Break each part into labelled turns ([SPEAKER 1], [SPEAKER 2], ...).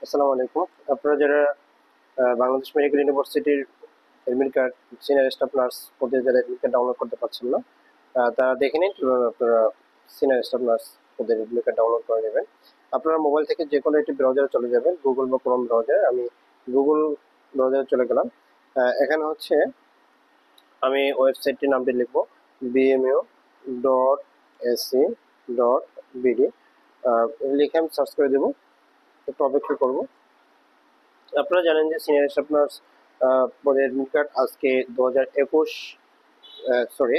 [SPEAKER 1] আসসালামু আলাইকুম। আপনারা যারা বাংলাদেশ মেডিকেল ইউনিভার্সিটির admit card senior staff nurse পদে যারা এডমিট কার্ড ডাউনলোড করতে পারছেন না, তারা দেখে নিন কিভাবে আপনারা সিনিয়র স্টাফ নার্স পদের এডমিট কার্ড ডাউনলোড করে নেবেন। আপনারা মোবাইল থেকে যে কোনো একটি ব্রাউজারে চলে যাবেন, গুগল বা ক্রোম ব্রাউজারে। আমি গুগল ব্রাউজারে চলে গেলাম। এখানে হচ্ছে আমি ওয়েবসাইটটির নামটি লিখবো bmu.ac.bd। লিখে আমি সার্চ করে দেবো, একটু অপেক্ষা করবো। আপনারা জানেন যে সিনিয়র স্টাফ নার্স পদের এডমিট কার্ড আজকে 2021 সরি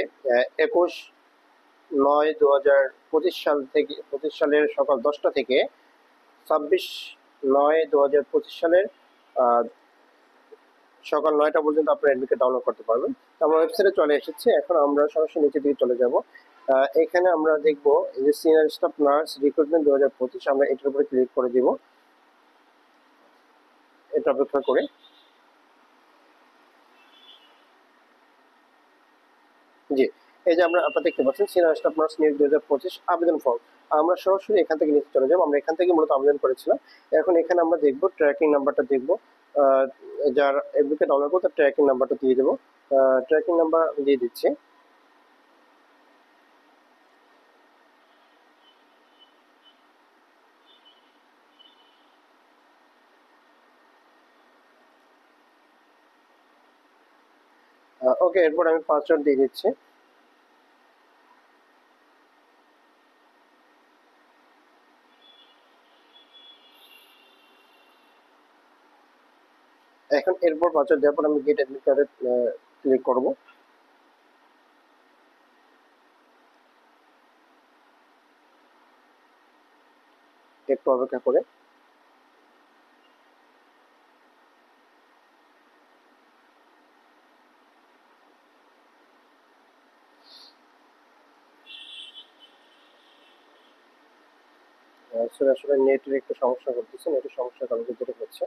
[SPEAKER 1] 21/9/2025 সাল থেকে 25 সালের সকাল 10টা থেকে 26/9/2025 সালের আহ, সকাল 9টা পর্যন্ত আপনারা এডমিট কার্ড ডাউনলোড করতে পারবেন। তো আমরা ওয়েবসাইটে চলে এসেছি, এখন আমরা সরাসরি নিচের দিকে চলে যাব। এখানে আমরা দেখবো এই যে সিনিয়র স্টাফ নার্স রিক্রুটমেন্ট 2025, আমরা এটার উপরে ক্লিক করে দিব। এটা অপেক্ষা করে জি, এই যে আপনারা দেখতে পাচ্ছেন সিনিয়র স্টাফ নার্স নিয়োগ 2025 আবেদন ফর্ম। আমরা সরাসরি এখান থেকে নিচে চলে যাবো। আমরা এখান থেকে মূলত আবেদন করেছিলাম। এখন এখানে আমরা দেখবো ট্র্যাকিং নাম্বারটা দেখবো। আহ, যার এডমিট ডাউনলোড করতে ট্র্যাকিং নাম্বারটা দিয়ে দেবো। ট্র্যাকিং নাম্বার দিয়ে দিচ্ছি। ওকে, এরপর আমি পাসওয়ার্ড দিয়ে দিচ্ছি। এখন এরপর পাসওয়ার্ড দেওয়ার পর আমি গেট এডমিট কার্ডে ক্লিক করবো। একটু অপেক্ষা করে আসলে নেটের একটু সমস্যা করতেছে, নেটের সমস্যার কারণে যেটা হচ্ছে।